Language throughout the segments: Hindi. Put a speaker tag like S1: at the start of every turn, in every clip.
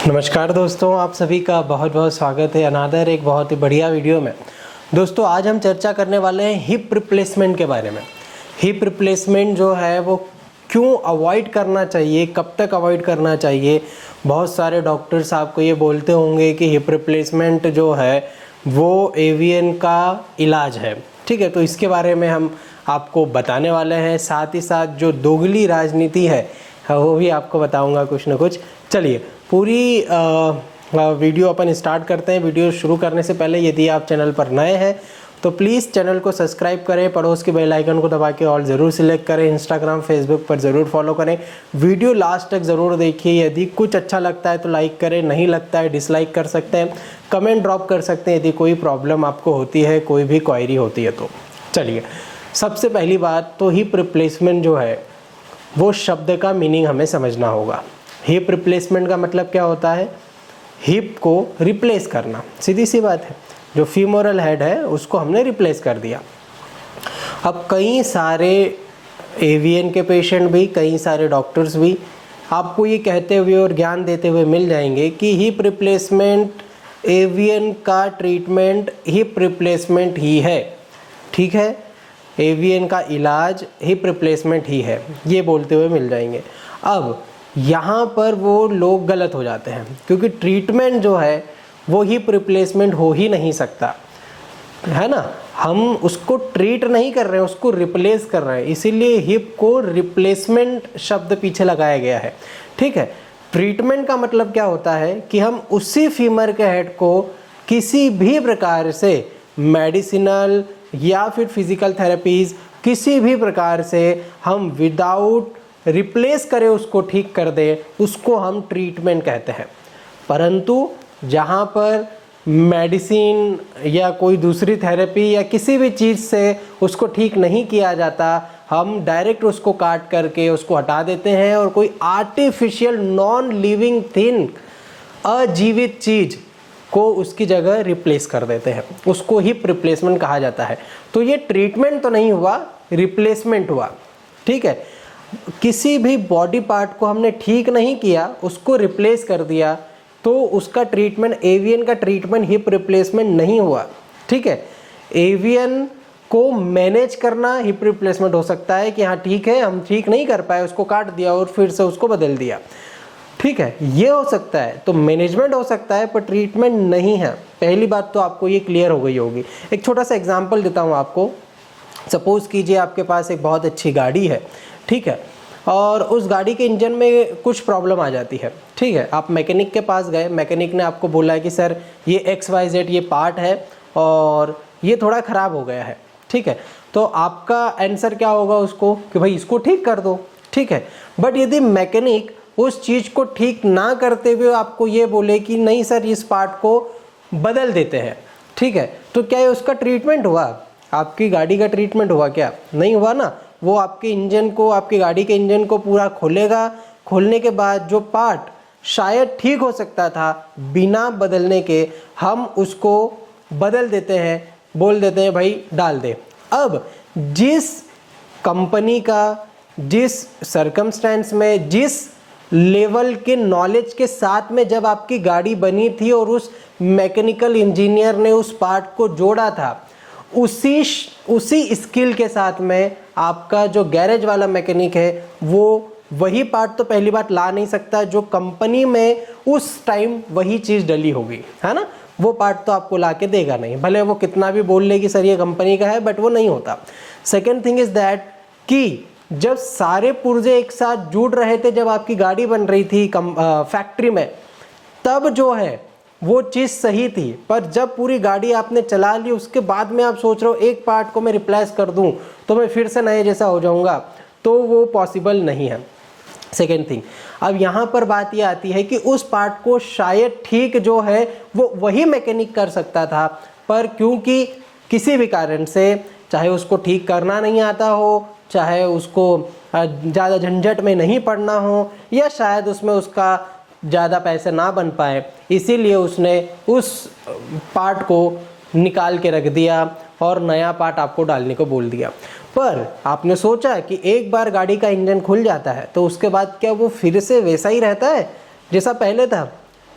S1: नमस्कार दोस्तों, आप सभी का बहुत बहुत स्वागत है अनादर एक बहुत ही बढ़िया वीडियो में। दोस्तों आज हम चर्चा करने वाले हैं हिप रिप्लेसमेंट के बारे में। हिप रिप्लेसमेंट जो है वो क्यों अवॉइड करना चाहिए, कब तक अवॉइड करना चाहिए। बहुत सारे डॉक्टर्स आपको ये बोलते होंगे कि हिप रिप्लेसमेंट जो है वो एवीएन का इलाज है, ठीक है। तो इसके बारे में हम आपको बताने वाले हैं, साथ ही साथ जो दोगली राजनीति है वो भी आपको बताऊंगा कुछ ना कुछ। चलिए पूरी वीडियो अपन स्टार्ट करते हैं। वीडियो शुरू करने से पहले यदि आप चैनल पर नए हैं तो प्लीज़ चैनल को सब्सक्राइब करें, पड़ोस के बेल आइकन को दबा के ऑल ज़रूर सिलेक्ट करें, इंस्टाग्राम फेसबुक पर ज़रूर फॉलो करें। वीडियो लास्ट तक ज़रूर देखिए। यदि कुछ अच्छा लगता है तो लाइक करें, नहीं लगता है डिसलाइक कर सकते हैं, कमेंट ड्रॉप कर सकते हैं यदि कोई प्रॉब्लम आपको होती है, कोई भी क्वायरी होती है तो। चलिए सबसे पहली बात तो हिप रिप्लेसमेंट जो है वो शब्द का मीनिंग हमें समझना होगा। हिप रिप्लेसमेंट का मतलब क्या होता है? हिप को रिप्लेस करना, सीधी सी बात है। जो फीमोरल हेड है उसको हमने रिप्लेस कर दिया। अब कई सारे एवीएन के पेशेंट भी, कई सारे डॉक्टर्स भी आपको ये कहते हुए और ज्ञान देते हुए मिल जाएंगे कि हिप रिप्लेसमेंट एवीएन का ट्रीटमेंट हिप रिप्लेसमेंट ही है, ठीक है। एवीएन का इलाज हिप रिप्लेसमेंट ही है, ये बोलते हुए मिल जाएंगे। अब यहाँ पर वो लोग गलत हो जाते हैं, क्योंकि ट्रीटमेंट जो है वो हिप रिप्लेसमेंट हो ही नहीं सकता, है ना। हम उसको ट्रीट नहीं कर रहे हैं, उसको रिप्लेस कर रहे हैं, इसीलिए हिप को रिप्लेसमेंट शब्द पीछे लगाया गया है, ठीक है। ट्रीटमेंट का मतलब क्या होता है कि हम उसी फीमर के हेड को किसी भी प्रकार से मेडिसिनल या फिर फिजिकल थेरेपीज, किसी भी प्रकार से हम विदाउट रिप्लेस करें उसको ठीक कर दे, उसको हम ट्रीटमेंट कहते हैं। परंतु जहाँ पर मेडिसिन या कोई दूसरी थेरेपी या किसी भी चीज़ से उसको ठीक नहीं किया जाता, हम डायरेक्ट उसको काट करके उसको हटा देते हैं और कोई आर्टिफिशियल नॉन लिविंग थिंग, अजीवित चीज़ को उसकी जगह रिप्लेस कर देते हैं, उसको हिप रिप्लेसमेंट कहा जाता है। तो ये ट्रीटमेंट तो नहीं हुआ, रिप्लेसमेंट हुआ, ठीक है। किसी भी बॉडी पार्ट को हमने ठीक नहीं किया, उसको रिप्लेस कर दिया, तो उसका ट्रीटमेंट, एवीएन का ट्रीटमेंट हिप रिप्लेसमेंट नहीं हुआ, ठीक है। एवीएन को मैनेज करना हिप रिप्लेसमेंट हो सकता है कि हाँ ठीक है, हम ठीक नहीं कर पाए, उसको काट दिया और फिर से उसको बदल दिया, ठीक है, ये हो सकता है। तो मैनेजमेंट हो सकता है पर ट्रीटमेंट नहीं है। पहली बात तो आपको ये क्लियर हो गई होगी। एक छोटा सा एग्जांपल देता हूँ आपको। सपोज़ कीजिए आपके पास एक बहुत अच्छी गाड़ी है, ठीक है, और उस गाड़ी के इंजन में कुछ प्रॉब्लम आ जाती है, ठीक है। आप मैकेनिक के पास गए, मैकेनिक ने आपको बोला है कि सर ये XYZ ये पार्ट है और ये थोड़ा ख़राब हो गया है, ठीक है। तो आपका आंसर क्या होगा उसको कि भाई इसको ठीक कर दो, ठीक है। बट यदि मैकेनिक उस चीज़ को ठीक ना करते हुए आपको ये बोले कि नहीं सर इस पार्ट को बदल देते हैं, ठीक है, तो क्या ये उसका ट्रीटमेंट हुआ? आपकी गाड़ी का ट्रीटमेंट हुआ क्या? नहीं हुआ ना। वो आपके इंजन को, आपकी गाड़ी के इंजन को पूरा खोलेगा, खोलने के बाद जो पार्ट शायद ठीक हो सकता था बिना बदलने के, हम उसको बदल देते हैं, बोल देते हैं भाई डाल दे। अब जिस कंपनी का, जिस सर्कमस्टेंस में, जिस लेवल के नॉलेज के साथ में जब आपकी गाड़ी बनी थी और उस मैकेनिकल इंजीनियर ने उस पार्ट को जोड़ा था, उसी स्किल के साथ में आपका जो गैरेज वाला मैकेनिक है वो वही पार्ट तो पहली बात ला नहीं सकता जो कंपनी में उस टाइम वही चीज़ डली होगी, है ना। वो पार्ट तो आपको ला के देगा नहीं, भले वो कितना भी बोल ले कि सर ये कंपनी का है, बट वो नहीं होता। सेकेंड थिंग इज़ दैट कि जब सारे पुर्जे एक साथ जुड़ रहे थे, जब आपकी गाड़ी बन रही थी फैक्ट्री में, तब जो है वो चीज़ सही थी। पर जब पूरी गाड़ी आपने चला ली उसके बाद में आप सोच रहे हो एक पार्ट को मैं रिप्लेस कर दूं तो मैं फिर से नए जैसा हो जाऊंगा, तो वो पॉसिबल नहीं है। सेकेंड थिंग, अब यहाँ पर बात ये आती है कि उस पार्ट को शायद ठीक जो है वो वही मैकेनिक कर सकता था, पर क्योंकि किसी भी कारण से, चाहे उसको ठीक करना नहीं आता हो, चाहे उसको ज़्यादा झंझट में नहीं पड़ना हो, या शायद उसमें उसका ज़्यादा पैसे ना बन पाए, इसीलिए उसने उस पार्ट को निकाल के रख दिया और नया पार्ट आपको डालने को बोल दिया। पर आपने सोचा कि एक बार गाड़ी का इंजन खुल जाता है तो उसके बाद क्या वो फिर से वैसा ही रहता है जैसा पहले था?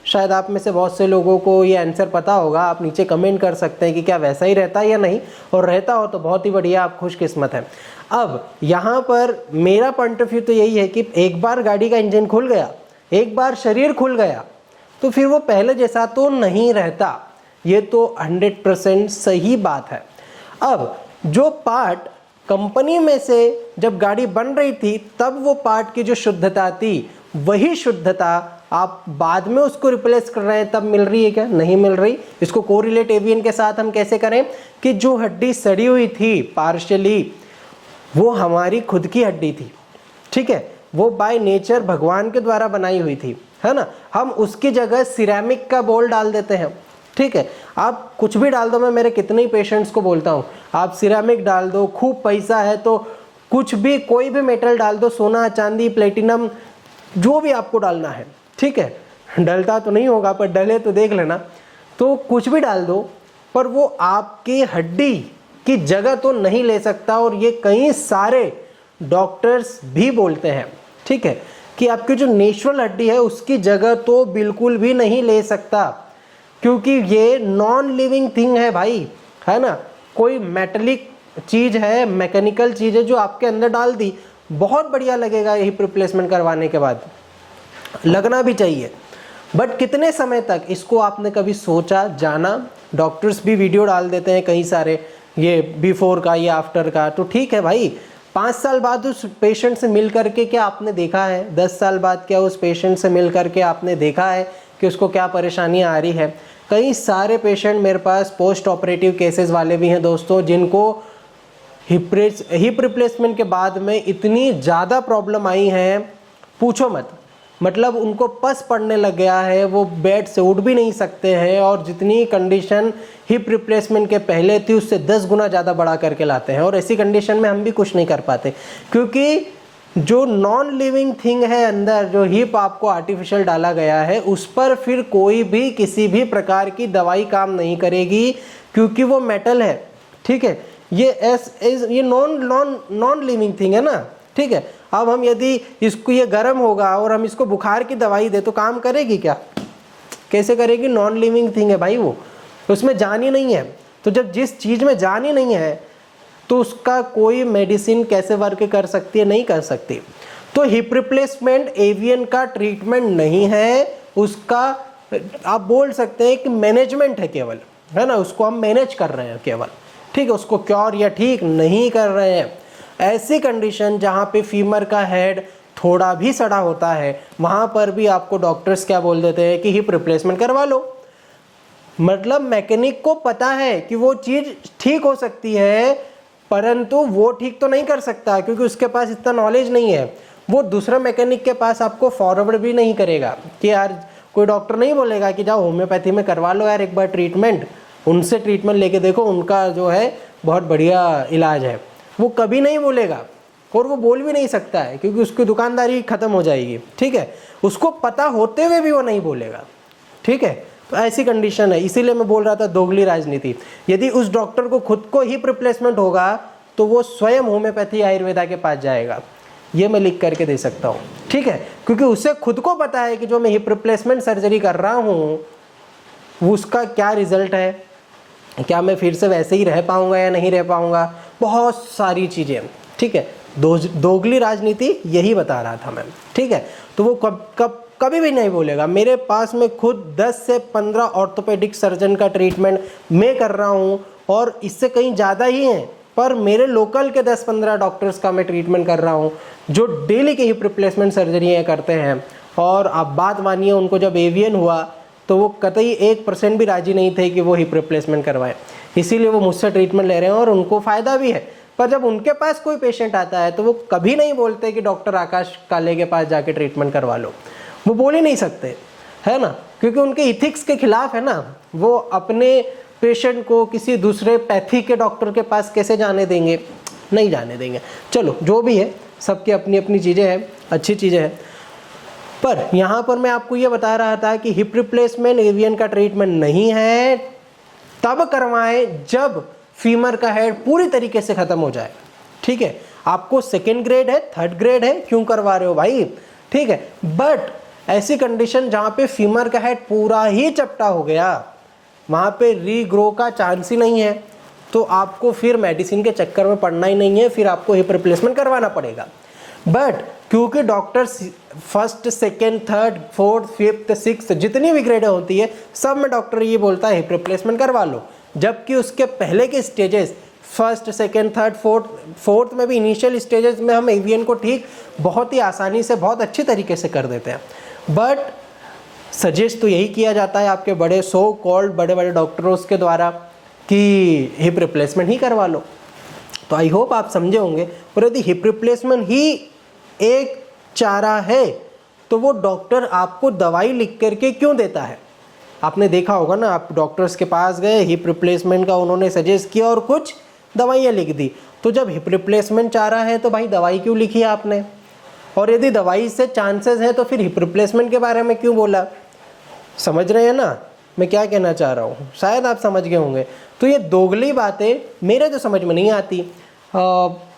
S1: शायद आप में से बहुत से लोगों को ये आंसर पता होगा, आप नीचे कमेंट कर सकते हैं कि क्या वैसा ही रहता है या नहीं, और रहता हो तो बहुत ही बढ़िया, आप खुशकिस्मत हैं। अब यहाँ पर मेरा पॉइंट ऑफ व्यू तो यही है कि एक बार गाड़ी का इंजन खुल गया, एक बार शरीर खुल गया, तो फिर वो पहले जैसा तो नहीं रहता। ये तो 100% सही बात है। अब जो पार्ट कंपनी में से जब गाड़ी बन रही थी तब वो पार्ट की जो शुद्धता थी, वही शुद्धता आप बाद में उसको रिप्लेस कर रहे हैं तब मिल रही है क्या? नहीं मिल रही। इसको कोरिलेट एवियन के साथ हम कैसे करें कि जो हड्डी सड़ी हुई थी पार्शियली, वो हमारी खुद की हड्डी थी, ठीक है, वो बाय नेचर भगवान के द्वारा बनाई हुई थी, है ना, हम उसकी जगह सिरेमिक का बोल डाल देते हैं, ठीक है। आप कुछ भी डाल दो, मैं मेरे कितने ही पेशेंट्स को बोलता हूँ, आप सिरेमिक डाल दो, खूब पैसा है तो कुछ भी, कोई भी मेटल डाल दो, सोना चांदी प्लेटिनम जो भी आपको डालना है, ठीक है, डलता तो नहीं होगा पर डले तो देख लेना, तो कुछ भी डाल दो, पर वो आपकी हड्डी की जगह तो नहीं ले सकता। और ये कई सारे डॉक्टर्स भी बोलते हैं, ठीक है, कि आपकी जो नेचुरल हड्डी है उसकी जगह तो बिल्कुल भी नहीं ले सकता, क्योंकि ये नॉन लिविंग थिंग है भाई, है ना, कोई मेटेलिक चीज़ है, मैकेनिकल चीज़ है जो आपके अंदर डाल दी, बहुत बढ़िया लगेगा हिप रिप्लेसमेंट करवाने के बाद, लगना भी चाहिए, बट कितने समय तक, इसको आपने कभी सोचा, जाना? डॉक्टर्स भी वीडियो डाल देते हैं कई सारे, ये बिफोर का या आफ्टर का, तो ठीक है भाई, 5 साल बाद उस पेशेंट से मिल करके क्या आपने देखा है? 10 साल बाद क्या उस पेशेंट से मिल करके आपने देखा है कि उसको क्या परेशानियां आ रही है? कई सारे पेशेंट मेरे पास पोस्ट ऑपरेटिव केसेस वाले भी हैं दोस्तों, जिनको हिप रिप्लेसमेंट के बाद में इतनी ज़्यादा प्रॉब्लम आई हैं, पूछो मत, मतलब उनको पस पड़ने लग गया है, वो बेड से उठ भी नहीं सकते हैं, और जितनी कंडीशन हिप रिप्लेसमेंट के पहले थी उससे 10 गुना ज़्यादा बढ़ा करके लाते हैं, और ऐसी कंडीशन में हम भी कुछ नहीं कर पाते, क्योंकि जो नॉन लिविंग थिंग है अंदर, जो हिप आपको आर्टिफिशियल डाला गया है, उस पर फिर कोई भी किसी भी प्रकार की दवाई काम नहीं करेगी, क्योंकि वो मेटल है, ठीक है, ये नॉन लिविंग थिंग है ना, ठीक है। अब हम यदि इसको, ये गर्म होगा और हम इसको बुखार की दवाई दे तो काम करेगी क्या? कैसे करेगी? नॉन लिविंग थिंग है भाई, वो उसमें जान ही नहीं है। तो जब जिस चीज़ में जान ही नहीं है तो उसका कोई मेडिसिन कैसे वर्क कर सकती है? नहीं कर सकती। तो हिप रिप्लेसमेंट एवियन का ट्रीटमेंट नहीं है, उसका आप बोल सकते हैं कि मैनेजमेंट है केवल, है ना, उसको हम मैनेज कर रहे हैं केवल, ठीक है, उसको क्योर या ठीक नहीं कर रहे हैं। ऐसी कंडीशन जहाँ पे फीमर का हेड थोड़ा भी सड़ा होता है, वहाँ पर भी आपको डॉक्टर्स क्या बोल देते हैं कि हिप रिप्लेसमेंट करवा लो। मतलब मैकेनिक को पता है कि वो चीज़ ठीक हो सकती है, परंतु वो ठीक तो नहीं कर सकता, क्योंकि उसके पास इतना नॉलेज नहीं है। वो दूसरा मैकेनिक के पास आपको फॉरवर्ड भी नहीं करेगा कि यार, कोई डॉक्टर नहीं बोलेगा कि जाओ होम्योपैथी में करवा लो यार एक बार ट्रीटमेंट, उनसे ट्रीटमेंट लेके देखो, उनका जो है बहुत बढ़िया इलाज है, वो कभी नहीं बोलेगा, और वो बोल भी नहीं सकता है, क्योंकि उसकी दुकानदारी खत्म हो जाएगी, ठीक है, उसको पता होते हुए भी वो नहीं बोलेगा, ठीक है। तो ऐसी कंडीशन है, इसीलिए मैं बोल रहा था दोगली राजनीति। यदि उस डॉक्टर को खुद को हिप रिप्लेसमेंट होगा तो वो स्वयं होम्योपैथी आयुर्वेदा के पास जाएगा, ये मैं लिख करके दे सकता हूँ, ठीक है, क्योंकि उसे खुद को पता है कि जो मैं हिप रिप्लेसमेंट सर्जरी कर रहा हूँ उसका क्या रिजल्ट है, क्या मैं फिर से वैसे ही रह पाऊँगा या नहीं रह पाऊँगा, बहुत सारी चीज़ें, ठीक है। दोगली राजनीति यही बता रहा था मैं, ठीक है। तो वो कभी भी नहीं बोलेगा। मेरे पास में खुद 10 से 15 ऑर्थोपेडिक सर्जन का ट्रीटमेंट मैं कर रहा हूँ, और इससे कहीं ज़्यादा ही हैं, पर मेरे लोकल के 10-15 डॉक्टर्स का मैं ट्रीटमेंट कर रहा हूँ जो डेली के हिप रिप्लेसमेंट सर्जरी करते हैं। और आप बात मानिए, उनको जब एवियन हुआ तो वो कतई 1% भी राजी नहीं थे कि वो हिप रिप्लेसमेंट करवाएं, इसीलिए वो मुझसे ट्रीटमेंट ले रहे हैं और उनको फ़ायदा भी है। पर जब उनके पास कोई पेशेंट आता है तो वो कभी नहीं बोलते कि डॉक्टर आकाश काले के पास जाके ट्रीटमेंट करवा लो, वो बोल ही नहीं सकते, है ना, क्योंकि उनके इथिक्स के खिलाफ है ना। वो अपने पेशेंट को किसी दूसरे पैथी के डॉक्टर के पास कैसे जाने देंगे? नहीं जाने देंगे। चलो जो भी है, सबकी अपनी अपनी चीज़ें हैं, अच्छी चीज़ें हैं। पर यहाँ पर मैं आपको ये बता रहा था कि हिप रिप्लेसमेंट एवियन का ट्रीटमेंट नहीं है, तब करवाएं जब फीमर का हेड पूरी तरीके से ख़त्म हो जाए, ठीक है। आपको 2nd ग्रेड है, 3rd ग्रेड है, क्यों करवा रहे हो भाई, ठीक है। बट ऐसी कंडीशन जहाँ पे फीमर का हेड पूरा ही चपटा हो गया, वहाँ पे रीग्रो का चांस ही नहीं है, तो आपको फिर मेडिसिन के चक्कर में पड़ना ही नहीं है, फिर आपको हिप रिप्लेसमेंट करवाना पड़ेगा। बट क्योंकि doctors first, second, third, fourth, fifth, sixth जितनी भी ग्रेडें होती है सब में डॉक्टर ये बोलता है हिप रिप्लेसमेंट करवा लो, जबकि उसके पहले के stages first, second, third, fourth में भी इनिशियल स्टेजेस में हम एवीएन को ठीक बहुत ही आसानी से, बहुत अच्छी तरीके से कर देते हैं। बट सजेस्ट तो यही किया जाता है आपके बड़े सो कॉल्ड बड़े बड़े डॉक्टरों के द्वारा कि हिप रिप्लेसमेंट ही करवा लो। तो आई होप आप समझे होंगे। और यदि हिप रिप्लेसमेंट ही एक चारा है तो वो डॉक्टर आपको दवाई लिख करके क्यों देता है? आपने देखा होगा ना, आप डॉक्टर्स के पास गए, हिप रिप्लेसमेंट का उन्होंने सजेस्ट किया और कुछ दवाइयाँ लिख दी। तो जब हिप रिप्लेसमेंट चाह रहा है तो भाई दवाई क्यों लिखी है आपने? और यदि दवाई से चांसेस हैं तो फिर हिप रिप्लेसमेंट के बारे में क्यों बोला? समझ रहे हैं ना मैं क्या कहना चाह रहा हूँ? शायद आप समझ गए होंगे। तो ये दोगली बातें मेरे तो समझ में नहीं आती।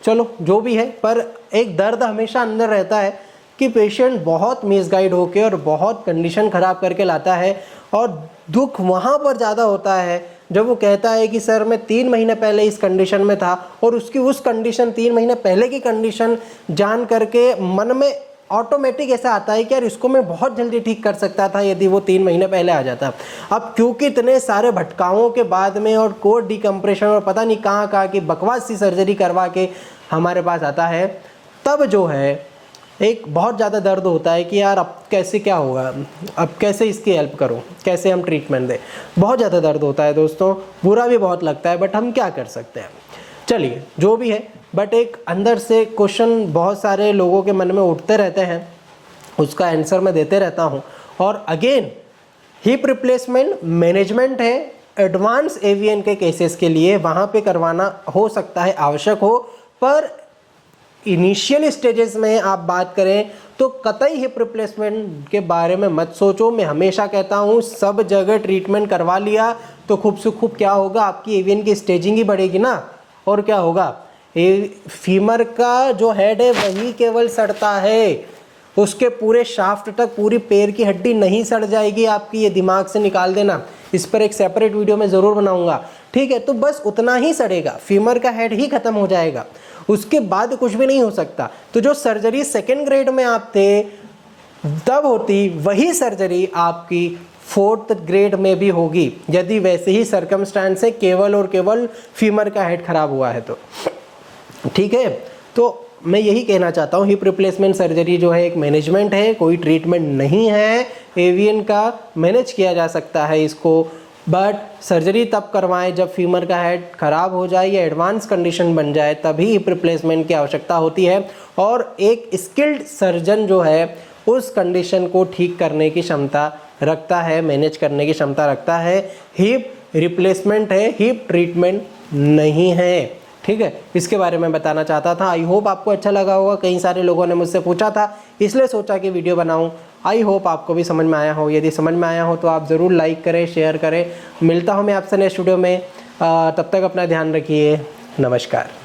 S1: चलो जो भी है, पर एक दर्द हमेशा अंदर रहता है कि पेशेंट बहुत मिसगाइड होके और बहुत कंडीशन ख़राब करके लाता है, और दुख वहाँ पर ज़्यादा होता है जब वो कहता है कि सर मैं 3 महीने पहले इस कंडीशन में था, और उसकी उस कंडीशन 3 महीने पहले की कंडीशन जान करके मन में ऑटोमेटिक ऐसा आता है कि यार इसको मैं बहुत जल्दी ठीक कर सकता था यदि वो 3 महीने पहले आ जाता। अब क्योंकि इतने सारे भटकाओं के बाद में और कोर डिकम्प्रेशन और पता नहीं कहाँ की बकवास सी सर्जरी करवा के हमारे पास आता है, तब जो है एक बहुत ज़्यादा दर्द होता है कि यार अब कैसे क्या होगा, अब कैसे इसकी हेल्प करूं, कैसे हम ट्रीटमेंट दें। बहुत ज़्यादा दर्द होता है दोस्तों, बुरा भी बहुत लगता है, बट हम क्या कर सकते हैं। चलिए जो भी है, बट एक अंदर से क्वेश्चन बहुत सारे लोगों के मन में उठते रहते हैं, उसका आंसर मैं देते रहता हूं। और अगेन हिप रिप्लेसमेंट मैनेजमेंट है एडवांस एवीएन के केसेस के लिए, वहाँ पे करवाना हो सकता है आवश्यक हो, पर इनिशियल स्टेजेस में आप बात करें तो कतई हिप रिप्लेसमेंट के बारे में मत सोचो। मैं हमेशा कहता हूँ सब जगह ट्रीटमेंट करवा लिया तो खूब से खूब क्या होगा, आपकी एवीएन की स्टेजिंग ही बढ़ेगी ना, और क्या होगा, फीमर का जो हेड है वही केवल सड़ता है, उसके पूरे शाफ्ट तक पूरी पैर की हड्डी नहीं सड़ जाएगी आपकी, ये दिमाग से निकाल देना। इस पर एक सेपरेट वीडियो मैं ज़रूर बनाऊंगा, ठीक है। तो बस उतना ही सड़ेगा, फीमर का हेड ही खत्म हो जाएगा, उसके बाद कुछ भी नहीं हो सकता। तो जो सर्जरी सेकेंड ग्रेड में आप थे तब होती, वही सर्जरी आपकी 4th ग्रेड में भी होगी, यदि वैसे ही सर्कमस्टांस है केवल और केवल फीमर का हेड खराब हुआ है तो, ठीक है। तो मैं यही कहना चाहता हूँ, हिप रिप्लेसमेंट सर्जरी जो है एक मैनेजमेंट है, कोई ट्रीटमेंट नहीं है। एवीएन का मैनेज किया जा सकता है इसको, बट सर्जरी तब करवाएं जब फीमर का हेड खराब हो जाए या एडवांस कंडीशन बन जाए, तभी हिप रिप्लेसमेंट की आवश्यकता होती है। और एक स्किल्ड सर्जन जो है उस कंडीशन को ठीक करने की क्षमता रखता है, मैनेज करने की क्षमता रखता है। हिप रिप्लेसमेंट है, हिप ट्रीटमेंट नहीं है, ठीक है। इसके बारे में बताना चाहता था। आई होप आपको अच्छा लगा होगा, कई सारे लोगों ने मुझसे पूछा था इसलिए सोचा कि वीडियो बनाऊं। आई होप आपको भी समझ में आया हो। यदि समझ में आया हो तो आप ज़रूर लाइक करें, शेयर करें। मिलता हूं मैं आपसे नेक्स्ट वीडियो में, तब तक अपना ध्यान रखिए। नमस्कार।